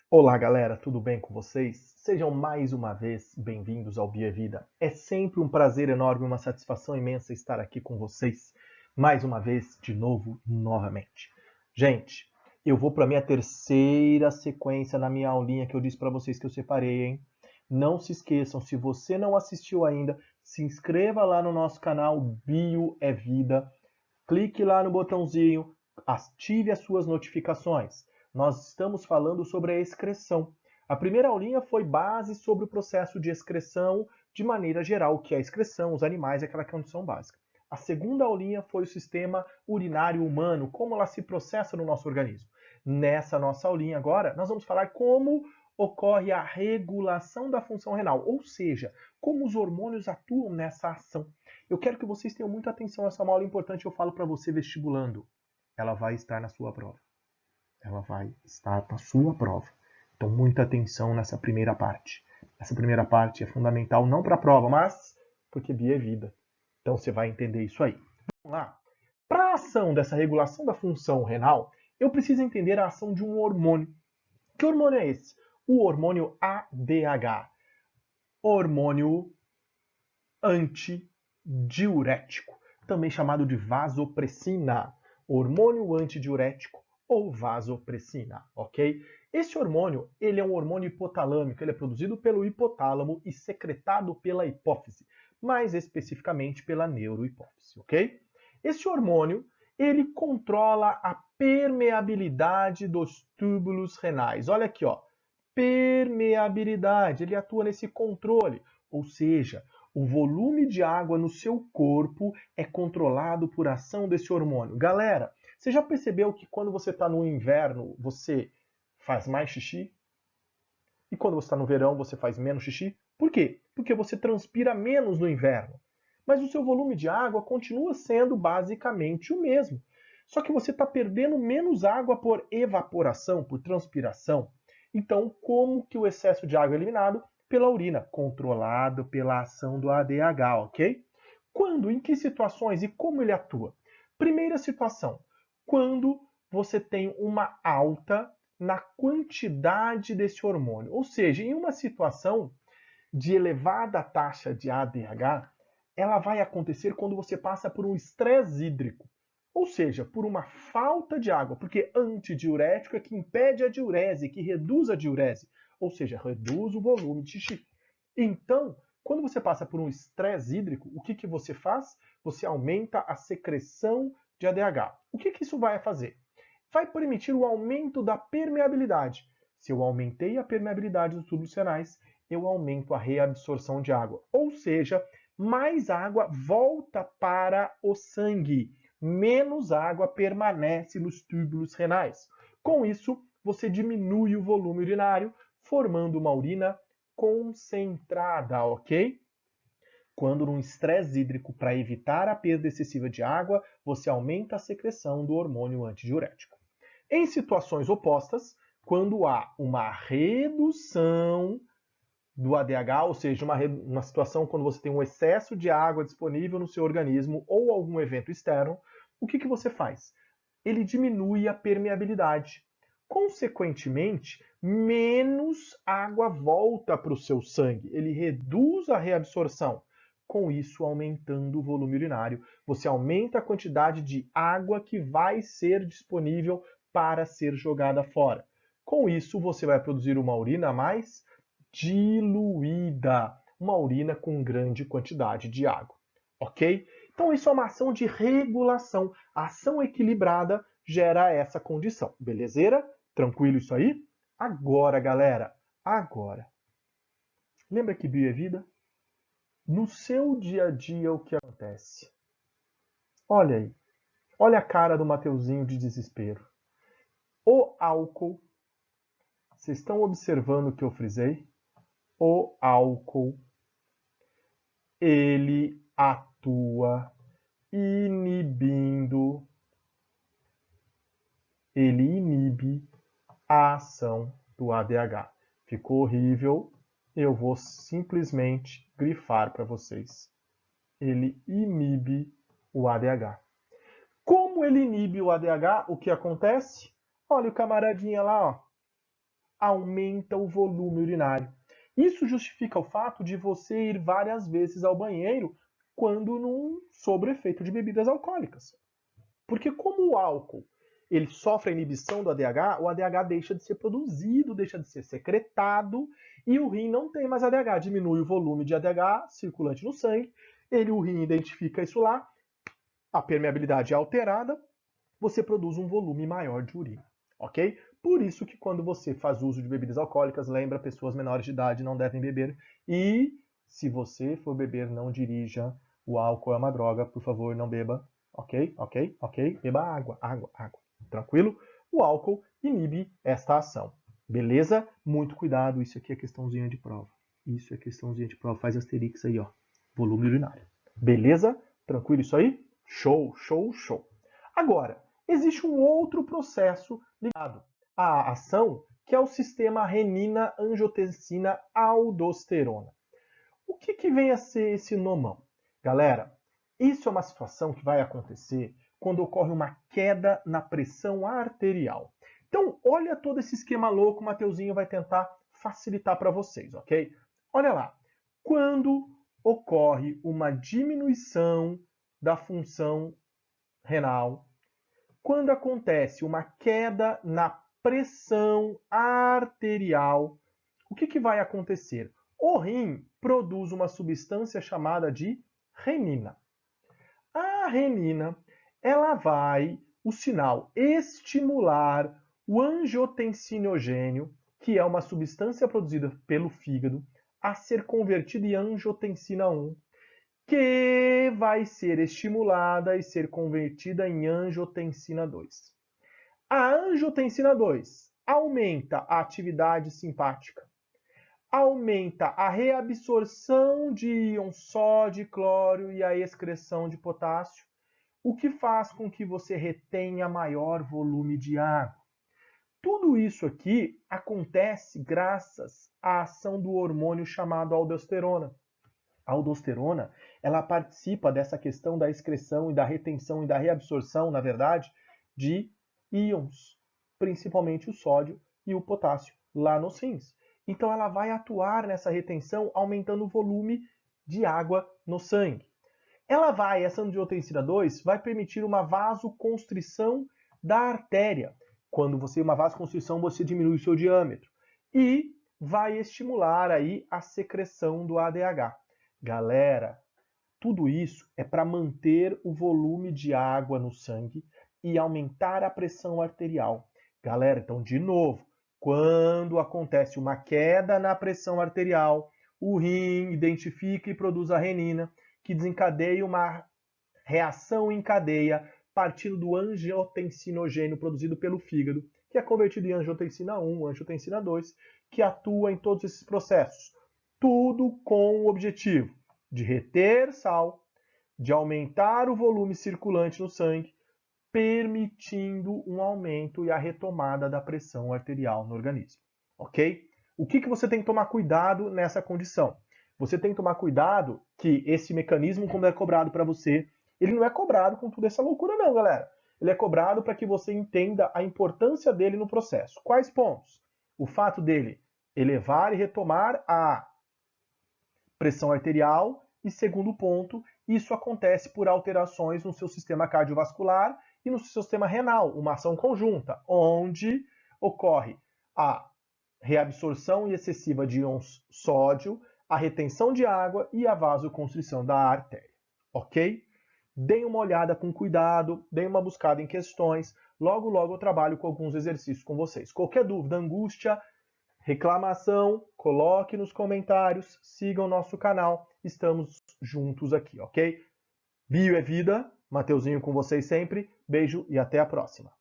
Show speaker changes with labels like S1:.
S1: Olá, galera, tudo bem com vocês? Sejam mais uma vez bem-vindos ao Bia Vida. É sempre um prazer enorme, uma satisfação imensa estar aqui com vocês, mais uma vez, de novo, novamente. Gente, eu vou para a minha terceira sequência na minha aulinha que eu disse para vocês que eu separei, hein? Não se esqueçam, se você não assistiu ainda, se inscreva lá no nosso canal Bio é Vida. Clique lá no botãozinho, ative as suas notificações. Nós estamos falando sobre a excreção. A primeira aulinha foi base sobre o processo de excreção de maneira geral, o que é a excreção, os animais, aquela condição básica. A segunda aulinha foi o sistema urinário humano, como ela se processa no nosso organismo. Nessa nossa aulinha agora, nós vamos falar como ocorre a regulação da função renal, ou seja, como os hormônios atuam nessa ação. Eu quero que vocês tenham muita atenção, essa é uma aula importante, eu falo para você vestibulando. Ela vai estar na sua prova. Ela vai estar na sua prova. Então, muita atenção nessa primeira parte. Essa primeira parte é fundamental não para a prova, mas porque Bia é vida. Então, você vai entender isso aí. Vamos lá. Para a ação dessa regulação da função renal, eu preciso entender a ação de um hormônio. Que hormônio é esse? O hormônio ADH. Hormônio antidiurético, também chamado de vasopressina, hormônio antidiurético ou vasopressina, ok? Esse hormônio, ele é um hormônio hipotalâmico, ele é produzido pelo hipotálamo e secretado pela hipófise, mais especificamente pela neurohipófise, ok? Esse hormônio, ele controla a permeabilidade dos túbulos renais. Olha aqui, ó, permeabilidade, ele atua nesse controle, ou seja, o volume de água no seu corpo é controlado por ação desse hormônio. Galera, você já percebeu que quando você está no inverno, você faz mais xixi? E quando você está no verão, você faz menos xixi? Por quê? Porque você transpira menos no inverno. Mas o seu volume de água continua sendo basicamente o mesmo. Só que você está perdendo menos água por evaporação, por transpiração. Então, como que o excesso de água é eliminado? Pela urina, controlado pela ação do ADH, ok? Quando, em que situações e como ele atua? Primeira situação, quando você tem uma alta na quantidade desse hormônio. Ou seja, em uma situação de elevada taxa de ADH, ela vai acontecer quando você passa por um estresse hídrico. Ou seja, por uma falta de água, porque antidiurético é que impede a diurese, que reduz a diurese, ou seja, reduz o volume de xixi. Então, quando você passa por um estresse hídrico, o que, que você faz? Você aumenta a secreção de ADH. O que, que isso vai fazer? Vai permitir o aumento da permeabilidade. Se eu aumentei a permeabilidade dos tubos renais, eu aumento a reabsorção de água. Ou seja, mais água volta para o sangue, menos água permanece nos túbulos renais. Com isso, você diminui o volume urinário, formando uma urina concentrada, ok? Quando num estresse hídrico para evitar a perda excessiva de água, você aumenta a secreção do hormônio antidiurético. Em situações opostas, quando há uma redução do ADH, ou seja, uma situação quando você tem um excesso de água disponível no seu organismo ou algum evento externo, o que, que você faz? Ele diminui a permeabilidade. Consequentemente, menos água volta para o seu sangue. Ele reduz a reabsorção. Com isso, aumentando o volume urinário, você aumenta a quantidade de água que vai ser disponível para ser jogada fora. Com isso, você vai produzir uma urina mais diluída, uma urina com grande quantidade de água, ok? Então isso é uma ação de regulação. A ação equilibrada gera essa condição, belezeira? Tranquilo isso aí? Agora, galera, agora. Lembra que bio é vida? No seu dia a dia, o que acontece? Olha aí. Olha a cara do Mateuzinho de desespero. O álcool, vocês estão observando o que eu frisei? O álcool, ele atua inibindo, ele inibe a ação do ADH. Ficou horrível, eu vou simplesmente grifar para vocês. Ele inibe o ADH. Como ele inibe o ADH, o que acontece? Olha o camaradinha lá, ó. aumenta o volume urinário. Isso justifica o fato de você ir várias vezes ao banheiro quando não sob efeito de bebidas alcoólicas. Porque como o álcool ele sofre a inibição do ADH, o ADH deixa de ser produzido, deixa de ser secretado, e o rim não tem mais ADH, diminui o volume de ADH circulante no sangue, o rim identifica isso lá, a permeabilidade é alterada, você produz um volume maior de urina, ok? Por isso que quando você faz uso de bebidas alcoólicas, lembra, pessoas menores de idade não devem beber, e se você for beber, não dirija, o álcool é uma droga, por favor, não beba, ok? Beba água. Tranquilo? O álcool inibe esta ação. Beleza? Muito cuidado, isso aqui é questãozinha de prova. Isso é questãozinha de prova, faz asterix aí, ó. Volume urinário. Beleza? Tranquilo isso aí? Show. Agora, existe um outro processo ligado à ação, que é o sistema renina-angiotensina-aldosterona. O que vem a ser esse nomão? Galera, isso é uma situação que vai acontecer quando ocorre uma queda na pressão arterial. Então, olha todo esse esquema louco, o Mateuzinho vai tentar facilitar para vocês, ok? Olha lá, quando ocorre uma diminuição da função renal, quando acontece uma queda na pressão arterial, o que vai acontecer? O rim produz uma substância chamada de renina. A renina, ela vai, o sinal, estimular o angiotensinogênio, que é uma substância produzida pelo fígado, a ser convertida em angiotensina 1, que vai ser estimulada e ser convertida em angiotensina 2. A angiotensina 2 aumenta a atividade simpática, aumenta a reabsorção de íons sódio e cloro e a excreção de potássio, o que faz com que você retenha maior volume de água. Tudo isso aqui acontece graças à ação do hormônio chamado aldosterona. A aldosterona, ela participa dessa questão da excreção e da retenção e da reabsorção, na verdade, de íons, principalmente o sódio e o potássio, lá nos rins. Então ela vai atuar nessa retenção, aumentando o volume de água no sangue. Essa angiotensina 2 vai permitir uma vasoconstrição da artéria. Quando você uma vasoconstrição, você diminui o seu diâmetro. E vai estimular aí a secreção do ADH. Galera, tudo isso é para manter o volume de água no sangue e aumentar a pressão arterial. Galera, então, de novo, quando acontece uma queda na pressão arterial, o rim identifica e produz a renina, que desencadeia uma reação em cadeia partindo do angiotensinogênio produzido pelo fígado, que é convertido em angiotensina 1, angiotensina 2, que atua em todos esses processos. Tudo com o objetivo de reter sal, de aumentar o volume circulante no sangue, permitindo um aumento e a retomada da pressão arterial no organismo, ok? O que você tem que tomar cuidado nessa condição? Você tem que tomar cuidado que esse mecanismo, como é cobrado para você, ele não é cobrado com toda essa loucura não, galera. Ele é cobrado para que você entenda a importância dele no processo. Quais pontos? O fato dele elevar e retomar a pressão arterial. E segundo ponto, isso acontece por alterações no seu sistema cardiovascular e no seu sistema renal, uma ação conjunta, onde ocorre a reabsorção excessiva de íons sódio, a retenção de água e a vasoconstrição da artéria, ok? Deem uma olhada com cuidado, deem uma buscada em questões, logo eu trabalho com alguns exercícios com vocês. Qualquer dúvida, angústia, reclamação, coloque nos comentários, sigam o nosso canal, estamos juntos aqui, ok? Bio é vida, Mateuzinho com vocês sempre, beijo e até a próxima.